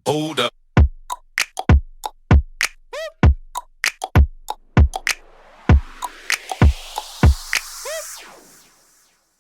Hold up.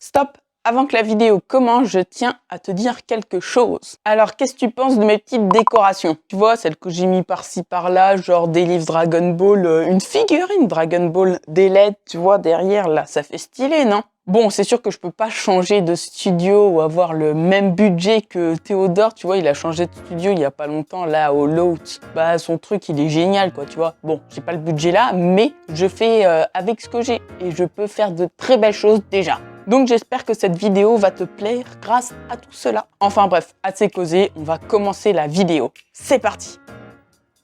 Stop! Avant que la vidéo commence, je tiens à te dire quelque chose. Alors, qu'est-ce que tu penses de mes petites décorations? Tu vois, celles que j'ai mis par-ci par-là, genre des livres Dragon Ball, une figurine Dragon Ball, des LED, tu vois, derrière, là, ça fait stylé, non? Bon, c'est sûr que je peux pas changer de studio ou avoir le même budget que Théodore, tu vois, il a changé de studio il y a pas longtemps, là, au Lout. Bah, son truc, il est génial, quoi, tu vois. Bon, j'ai pas le budget là, mais je fais avec ce que j'ai et je peux faire de très belles choses déjà. Donc j'espère que cette vidéo va te plaire grâce à tout cela. Enfin bref, assez causé, on va commencer la vidéo. C'est parti!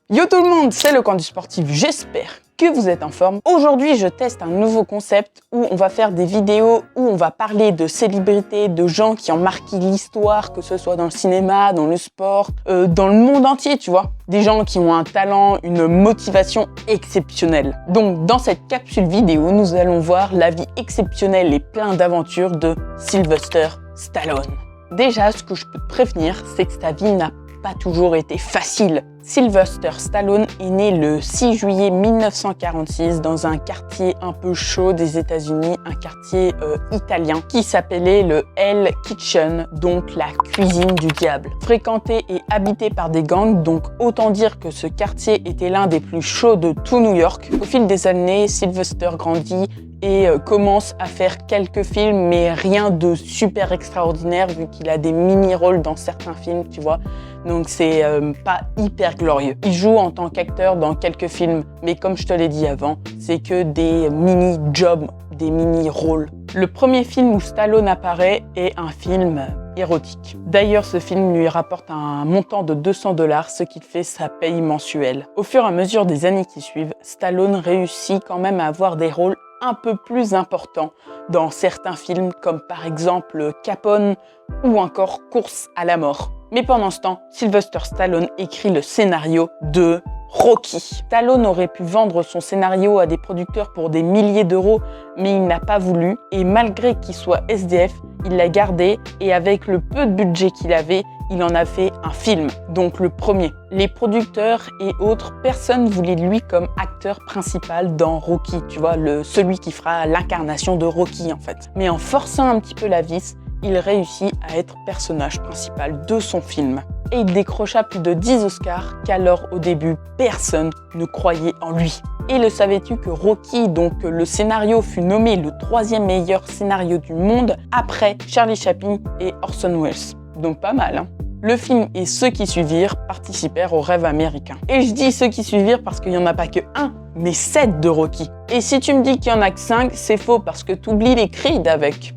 Yo tout le monde, c'est le Coin du Sportif, j'espère que vous êtes en forme. Aujourd'hui, je teste un nouveau concept où on va faire des vidéos où on va parler de célébrités, de gens qui ont marqué l'histoire, que ce soit dans le cinéma, dans le sport, dans le monde entier, tu vois. Des gens qui ont un talent, une motivation exceptionnelle. Donc, dans cette capsule vidéo, nous allons voir la vie exceptionnelle et pleine d'aventures de Sylvester Stallone. Déjà, ce que je peux te prévenir, c'est que sa vie n'a pas toujours été facile. Sylvester Stallone est né le 6 juillet 1946 dans un quartier un peu chaud des États-Unis, un quartier italien qui s'appelait le Hell Kitchen, donc la cuisine du diable. Fréquenté et habité par des gangs, donc autant dire que ce quartier était l'un des plus chauds de tout New York. Au fil des années, Sylvester grandit et commence à faire quelques films, mais rien de super extraordinaire vu qu'il a des mini-rôles dans certains films, tu vois. Donc c'est pas hyper glorieux. Il joue en tant qu'acteur dans quelques films, mais comme je te l'ai dit avant, c'est que des mini-jobs, des mini-rôles. Le premier film où Stallone apparaît est un film érotique. D'ailleurs, ce film lui rapporte un montant de 200 $, ce qui fait sa paye mensuelle. Au fur et à mesure des années qui suivent, Stallone réussit quand même à avoir des rôles un peu plus importants dans certains films, comme par exemple Capone ou encore Course à la mort. Mais pendant ce temps, Sylvester Stallone écrit le scénario de Rocky. Stallone aurait pu vendre son scénario à des producteurs pour des milliers d'euros, mais il n'a pas voulu, et malgré qu'il soit SDF, il l'a gardé, et avec le peu de budget qu'il avait, il en a fait un film, donc le premier. Les producteurs et autres, personne voulait de lui comme acteur principal dans Rocky, tu vois, celui qui fera l'incarnation de Rocky en fait. Mais en forçant un petit peu la vis, il réussit à être personnage principal de son film. Et il décrocha plus de 10 Oscars qu'alors au début, personne ne croyait en lui. Et le savais-tu que Rocky, donc le scénario, fut nommé le 3e meilleur scénario du monde après Charlie Chaplin et Orson Welles. Donc pas mal, hein. Le film et ceux qui suivirent participèrent au rêve américain. Et je dis ceux qui suivirent parce qu'il n'y en a pas que un, mais 7 de Rocky. Et si tu me dis qu'il n'y en a que 5, c'est faux parce que tu oublies les Creed avec.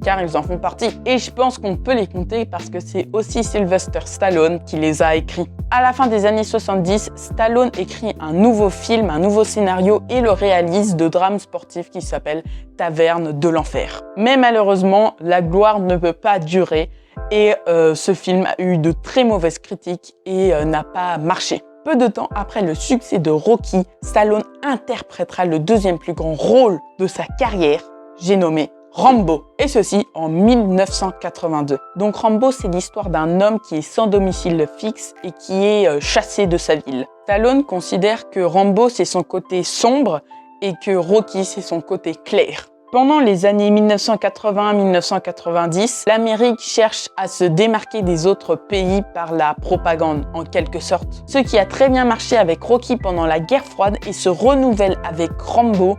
Car ils en font partie. Et je pense qu'on peut les compter parce que c'est aussi Sylvester Stallone qui les a écrits. À la fin des années 70, Stallone écrit un nouveau film, un nouveau scénario et le réalise de drame sportif qui s'appelle Taverne de l'Enfer. Mais malheureusement, la gloire ne peut pas durer et ce film a eu de très mauvaises critiques et n'a pas marché. Peu de temps après le succès de Rocky, Stallone interprétera le deuxième plus grand rôle de sa carrière, j'ai nommé Rambo, et ceci en 1982. Donc Rambo, c'est l'histoire d'un homme qui est sans domicile fixe et qui est chassé de sa ville. Stallone considère que Rambo, c'est son côté sombre et que Rocky, c'est son côté clair. Pendant les années 1980-1990, l'Amérique cherche à se démarquer des autres pays par la propagande, en quelque sorte. Ce qui a très bien marché avec Rocky pendant la guerre froide et se renouvelle avec Rambo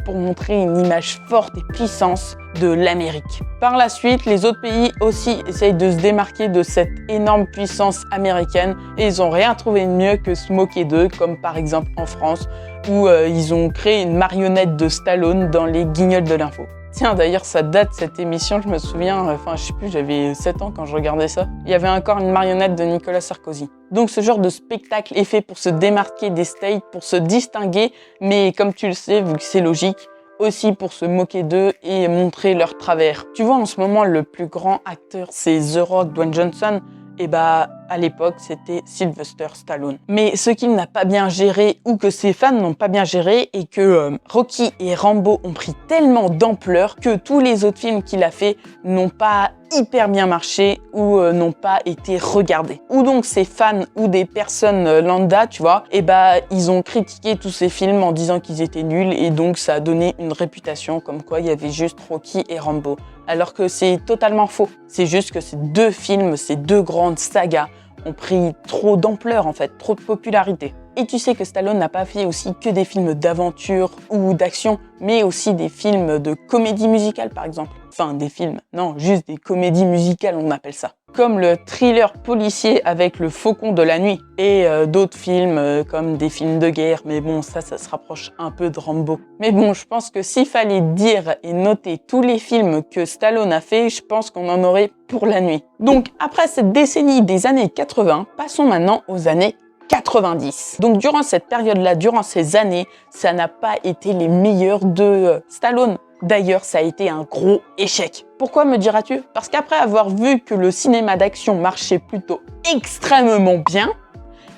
pour montrer une image forte et puissante de l'Amérique. Par la suite, les autres pays aussi essayent de se démarquer de cette énorme puissance américaine et ils n'ont rien trouvé de mieux que se moquer d'eux, comme par exemple en France, où ils ont créé une marionnette de Stallone dans les Guignols de l'info. Tiens, d'ailleurs, ça date cette émission, je me souviens, je sais plus, j'avais 7 ans quand je regardais ça. Il y avait encore une marionnette de Nicolas Sarkozy. Donc ce genre de spectacle est fait pour se démarquer des States, pour se distinguer, mais comme tu le sais, vu que c'est logique, aussi pour se moquer d'eux et montrer leur travers. Tu vois, en ce moment, le plus grand acteur, c'est The Rock, Dwayne Johnson, Et bah, à l'époque, c'était Sylvester Stallone. Mais ce qu'il n'a pas bien géré, ou que ses fans n'ont pas bien géré, est que Rocky et Rambo ont pris tellement d'ampleur que tous les autres films qu'il a fait n'ont pas hyper bien marché ou n'ont pas été regardés. Ou donc ses fans ou des personnes lambda, tu vois, et bah ils ont critiqué tous ces films en disant qu'ils étaient nuls et donc ça a donné une réputation comme quoi il y avait juste Rocky et Rambo. Alors que c'est totalement faux. C'est juste que ces deux films, ces deux grandes sagas ont pris trop d'ampleur en fait, trop de popularité. Et tu sais que Stallone n'a pas fait aussi que des films d'aventure ou d'action, mais aussi des films de comédie musicale par exemple. Enfin, des films, non, juste des comédies musicales on appelle ça. Comme le thriller policier avec Le Faucon de la Nuit et d'autres films comme des films de guerre, mais bon, ça se rapproche un peu de Rambo. Mais bon, je pense que s'il fallait dire et noter tous les films que Stallone a fait, je pense qu'on en aurait pour la nuit. Donc, après cette décennie des années 80, passons maintenant aux années 90. Donc durant cette période-là, durant ces années, ça n'a pas été les meilleurs de Stallone. D'ailleurs, ça a été un gros échec. Pourquoi me diras-tu? Parce qu'après avoir vu que le cinéma d'action marchait plutôt extrêmement bien,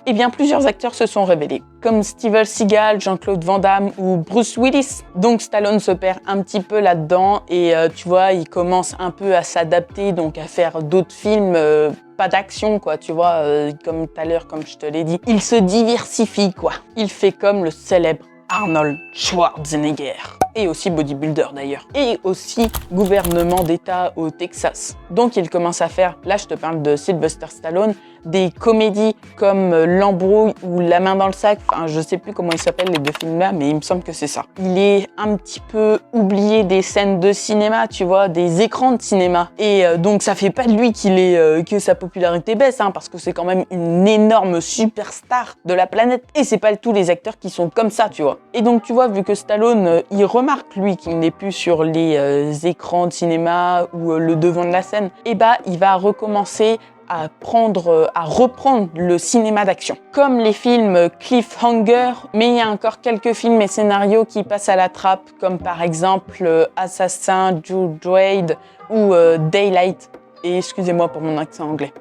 eh bien plusieurs acteurs se sont révélés, comme Steven Seagal, Jean-Claude Van Damme ou Bruce Willis. Donc Stallone se perd un petit peu là-dedans et tu vois, il commence un peu à s'adapter, donc à faire d'autres films, pas d'action quoi, tu vois, comme tout à l'heure, comme je te l'ai dit. Il se diversifie quoi. Il fait comme le célèbre Arnold Schwarzenegger. Et aussi bodybuilder d'ailleurs. Et aussi gouvernement d'État au Texas. Donc il commence à faire, là je te parle de Sylvester Stallone, des comédies comme L'Embrouille ou La main dans le sac, enfin je sais plus comment ils s'appellent les deux films là, mais il me semble que c'est ça. Il est un petit peu oublié des scènes de cinéma, tu vois, des écrans de cinéma. Et donc ça fait pas de lui que sa popularité baisse, hein, parce que c'est quand même une énorme superstar de la planète. Et c'est pas tous les acteurs qui sont comme ça, tu vois. Et donc tu vois, vu que Stallone, il remarque lui qu'il n'est plus sur les écrans de cinéma ou le devant de la scène, et bah il va recommencer à reprendre le cinéma d'action. Comme les films Cliffhanger, mais il y a encore quelques films et scénarios qui passent à la trappe, comme par exemple Assassin, Judge Dredd ou Daylight. Et excusez-moi pour mon accent anglais.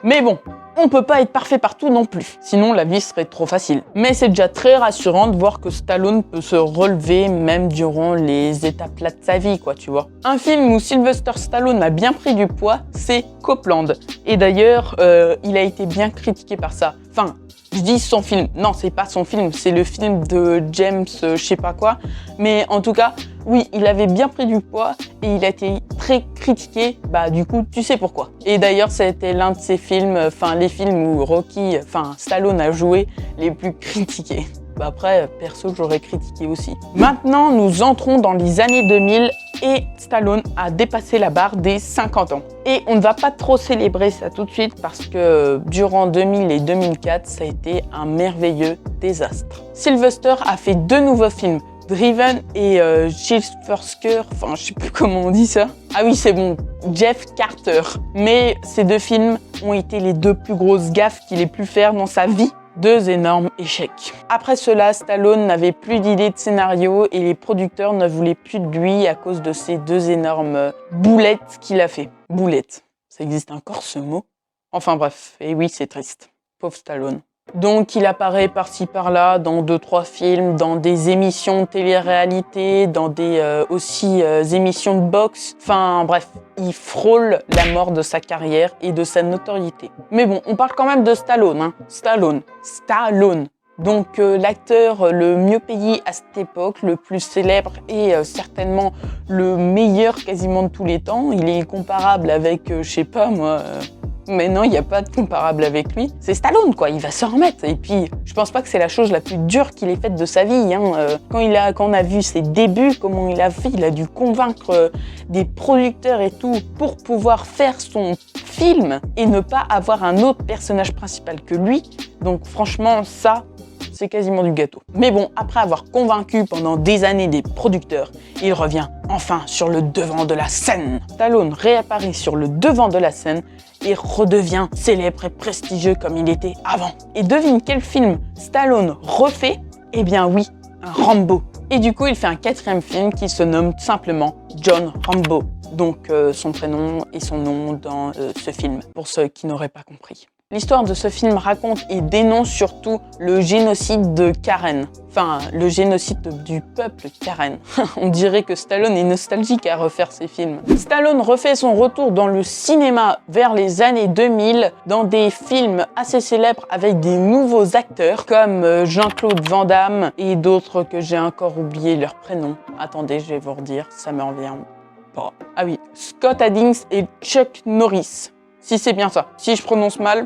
Mais bon, on peut pas être parfait partout non plus, sinon la vie serait trop facile. Mais c'est déjà très rassurant de voir que Stallone peut se relever même durant les étapes là de sa vie, quoi, tu vois. Un film où Sylvester Stallone a bien pris du poids, c'est Copland. Et d'ailleurs, il a été bien critiqué par ça. Enfin, je dis son film, non, c'est pas son film, c'est le film de James, je sais pas quoi. Mais en tout cas, oui, il avait bien pris du poids et il a été très critiqué, bah du coup, tu sais pourquoi. Et d'ailleurs, c'était l'un de ses films, enfin les films où Stallone a joué les plus critiqués. Bah après, perso, j'aurais critiqué aussi. Maintenant, nous entrons dans les années 2000 et Stallone a dépassé la barre des 50 ans. Et on ne va pas trop célébrer ça tout de suite parce que durant 2000 et 2004, ça a été un merveilleux désastre. Sylvester a fait 2 nouveaux films, Driven et Firsker, enfin je sais plus comment on dit ça. Ah oui, c'est bon, Jeff Carter. Mais ces 2 films ont été les 2 plus grosses gaffes qu'il ait pu faire dans sa vie. 2 énormes échecs. Après cela, Stallone n'avait plus d'idées de scénario et les producteurs ne voulaient plus de lui à cause de ces 2 énormes boulettes qu'il a fait. Boulettes, ça existe encore ce mot? Enfin bref, et oui, c'est triste. Pauvre Stallone. Donc il apparaît par-ci par-là dans 2-3 films, dans des émissions de télé-réalité, dans des émissions de boxe. Enfin bref, il frôle la mort de sa carrière et de sa notoriété. Mais bon, on parle quand même de Stallone, hein. Stallone. Donc l'acteur le mieux payé à cette époque, le plus célèbre et certainement le meilleur quasiment de tous les temps. Il est comparable avec, je sais pas moi... Mais non, il n'y a pas de comparable avec lui. C'est Stallone, quoi, il va se remettre. Et puis, je pense pas que c'est la chose la plus dure qu'il ait faite de sa vie. Hein. Quand on a vu ses débuts, comment il a fait, il a dû convaincre des producteurs et tout pour pouvoir faire son film et ne pas avoir un autre personnage principal que lui. Donc franchement, ça, c'est quasiment du gâteau. Mais bon, après avoir convaincu pendant des années des producteurs, il revient enfin sur le devant de la scène. Stallone réapparaît sur le devant de la scène et redevient célèbre et prestigieux comme il était avant. Et devine quel film Stallone refait? Eh bien oui, un Rambo. Et du coup, il fait un 4e film qui se nomme tout simplement John Rambo donc son prénom et son nom dans ce film, pour ceux qui n'auraient pas compris. L'histoire de ce film raconte et dénonce surtout le génocide de Karen. Enfin, le génocide du peuple Karen. On dirait que Stallone est nostalgique à refaire ses films. Stallone refait son retour dans le cinéma vers les années 2000 dans des films assez célèbres avec des nouveaux acteurs comme Jean-Claude Van Damme et d'autres que j'ai encore oublié leur prénom. Attendez, je vais vous redire, ça me revient pas. Ah oui, Scott Adkins et Chuck Norris. Si c'est bien ça. Si je prononce mal,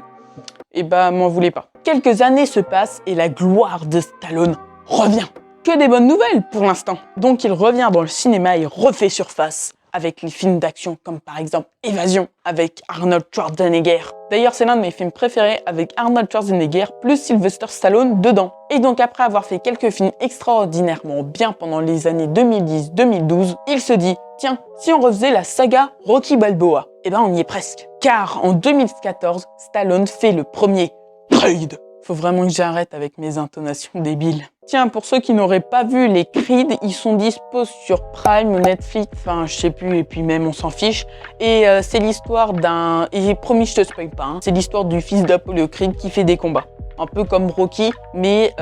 eh ben, m'en voulez pas. Quelques années se passent et la gloire de Stallone revient. Que des bonnes nouvelles pour l'instant. Donc il revient dans le cinéma et refait surface avec les films d'action comme par exemple Évasion avec Arnold Schwarzenegger. D'ailleurs, c'est l'un de mes films préférés avec Arnold Schwarzenegger plus Sylvester Stallone dedans. Et donc après avoir fait quelques films extraordinairement bien pendant les années 2010-2012, il se dit « Tiens, si on refaisait la saga Rocky Balboa ?» Eh ben on y est presque. Car en 2014, Stallone fait le premier Creed. Faut vraiment que j'arrête avec mes intonations débiles. Tiens, pour ceux qui n'auraient pas vu les Creed, ils sont dispo sur Prime, Netflix, enfin je sais plus, et puis même on s'en fiche. Et c'est l'histoire d'un... Et promis, je te spoil pas, hein, c'est l'histoire du fils d'Apollo Creed qui fait des combats. Un peu comme Rocky, mais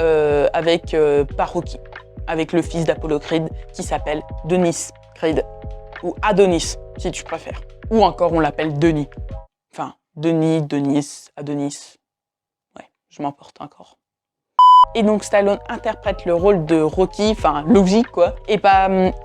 avec pas Rocky. Avec le fils d'Apollo Creed qui s'appelle Dennis Creed. Ou Adonis, si tu préfères. Ou encore, on l'appelle Denis. Enfin, Denis, Adonis. Ouais, je m'emporte encore. Et donc Stallone interprète le rôle de Rocky, enfin logique quoi, et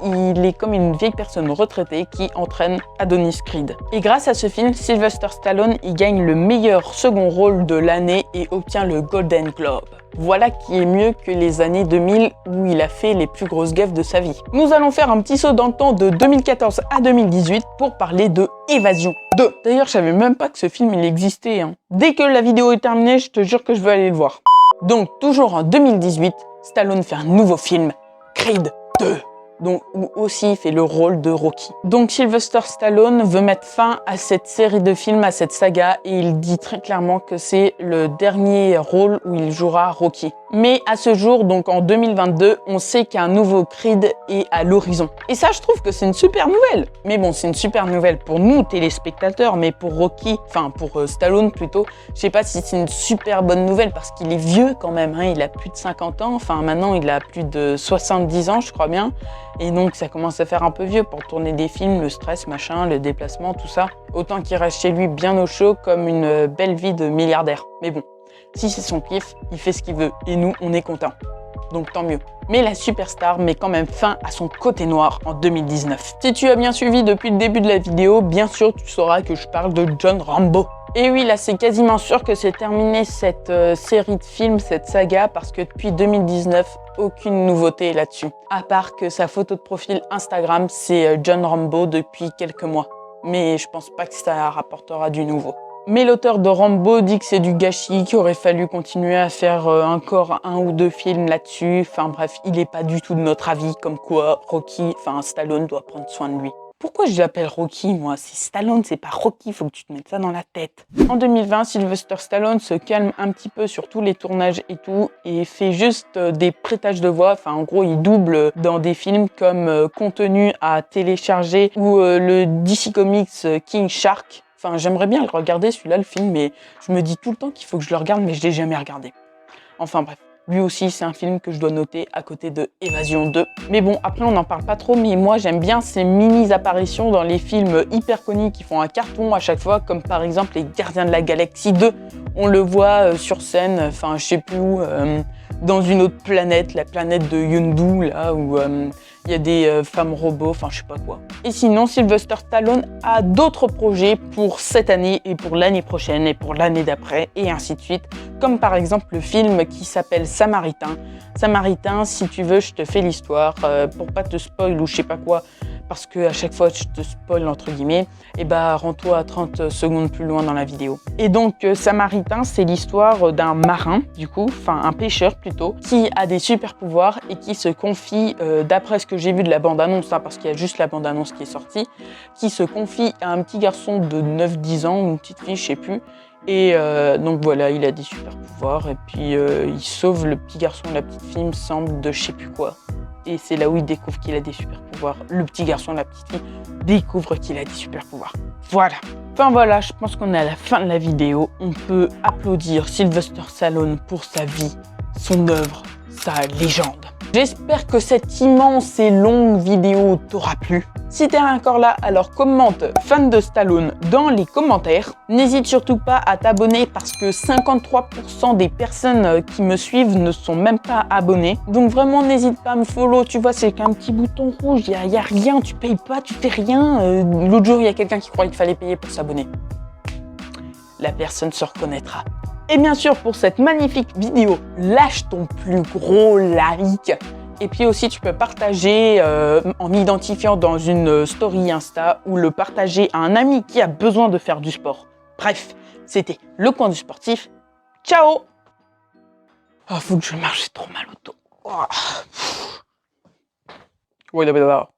il est comme une vieille personne retraitée qui entraîne Adonis Creed. Et grâce à ce film, Sylvester Stallone il gagne le meilleur second rôle de l'année et obtient le Golden Globe. Voilà qui est mieux que les années 2000 où il a fait les plus grosses gaffes de sa vie. Nous allons faire un petit saut dans le temps de 2014 à 2018 pour parler de Évasion 2. D'ailleurs, je savais même pas que ce film il existait. Hein. Dès que la vidéo est terminée, je te jure que je veux aller le voir. Donc, toujours en 2018, Stallone fait un nouveau film, Creed 2, donc, où aussi il fait le rôle de Rocky. Donc, Sylvester Stallone veut mettre fin à cette série de films, à cette saga, et il dit très clairement que c'est le dernier rôle où il jouera Rocky. Mais à ce jour, donc en 2022, on sait qu'un nouveau Creed est à l'horizon. Et ça, je trouve que c'est une super nouvelle. Mais bon, c'est une super nouvelle pour nous, téléspectateurs, mais pour Rocky, enfin pour Stallone plutôt, je sais pas si c'est une super bonne nouvelle parce qu'il est vieux quand même, hein, il a plus de 50 ans, enfin maintenant il a plus de 70 ans, je crois bien. Et donc ça commence à faire un peu vieux pour tourner des films, le stress, machin, le déplacement, tout ça. Autant qu'il reste chez lui bien au chaud comme une belle vie de milliardaire. Mais bon. Si c'est son kiff, il fait ce qu'il veut et nous, on est contents. Donc tant mieux. Mais la superstar met quand même fin à son côté noir en 2019. Si tu as bien suivi depuis le début de la vidéo, bien sûr tu sauras que je parle de John Rambo. Et oui, là c'est quasiment sûr que c'est terminé cette série de films, cette saga, parce que depuis 2019, aucune nouveauté là-dessus. À part que sa photo de profil Instagram, c'est John Rambo depuis quelques mois. Mais je pense pas que ça rapportera du nouveau. Mais l'auteur de Rambo dit que c'est du gâchis, qu'il aurait fallu continuer à faire encore 1 ou 2 films là-dessus. Enfin bref, il est pas du tout de notre avis, comme quoi Rocky, enfin Stallone doit prendre soin de lui. Pourquoi je l'appelle Rocky, moi? C'est Stallone, c'est pas Rocky, faut que tu te mettes ça dans la tête. En 2020, Sylvester Stallone se calme un petit peu sur tous les tournages et tout, et fait juste des prêtages de voix. Enfin, en gros, il double dans des films comme Contenu à télécharger ou le DC Comics King Shark. Enfin, j'aimerais bien le regarder, celui-là, le film, mais je me dis tout le temps qu'il faut que je le regarde, mais je l'ai jamais regardé. Enfin bref, lui aussi, c'est un film que je dois noter à côté de Évasion 2. Mais bon, après, on n'en parle pas trop, mais moi, j'aime bien ces mini-apparitions dans les films hyper connus qui font un carton à chaque fois, comme par exemple les Gardiens de la Galaxie 2. On le voit sur scène, enfin, je sais plus où, dans une autre planète, la planète de Yondu, là, où il y a des femmes robots, enfin je sais pas quoi. Et sinon, Sylvester Stallone a d'autres projets pour cette année et pour l'année prochaine et pour l'année d'après et ainsi de suite. Comme par exemple le film qui s'appelle Samaritain. Samaritain, si tu veux, je te fais l'histoire pour pas te spoil ou je sais pas quoi. Parce que à chaque fois je te spoil entre guillemets, et bah rends-toi à 30 secondes plus loin dans la vidéo. Et donc Samaritain, c'est l'histoire d'un marin, du coup, enfin un pêcheur plutôt, qui a des super pouvoirs et qui se confie, d'après ce que j'ai vu de la bande-annonce, hein, parce qu'il y a juste la bande-annonce qui est sortie, qui se confie à un petit garçon de 9-10 ans, ou une petite fille, je sais plus. Et donc voilà, il a des super pouvoirs et puis il sauve le petit garçon et la petite fille, me semble, de je sais plus quoi. Et c'est là où il découvre qu'il a des super pouvoirs. Le petit garçon, la petite fille, découvre qu'il a des super pouvoirs. Voilà. Enfin voilà, je pense qu'on est à la fin de la vidéo. On peut applaudir Sylvester Stallone pour sa vie, son œuvre, sa légende. J'espère que cette immense et longue vidéo t'aura plu. Si t'es encore là, alors commente fan de Stallone dans les commentaires. N'hésite surtout pas à t'abonner parce que 53% des personnes qui me suivent ne sont même pas abonnées. Donc vraiment, n'hésite pas à me follow. Tu vois, c'est qu'un petit bouton rouge, il y a rien, tu payes pas, tu fais rien. L'autre jour, il y a quelqu'un qui croyait qu'il fallait payer pour s'abonner. La personne se reconnaîtra. Et bien sûr, pour cette magnifique vidéo, lâche ton plus gros like. Et puis aussi, tu peux partager en m'identifiant dans une story Insta ou le partager à un ami qui a besoin de faire du sport. Bref, c'était le coin du sportif. Ciao! Oh, faut que je marche, j'ai trop mal au dos. Oh. Ouais, là.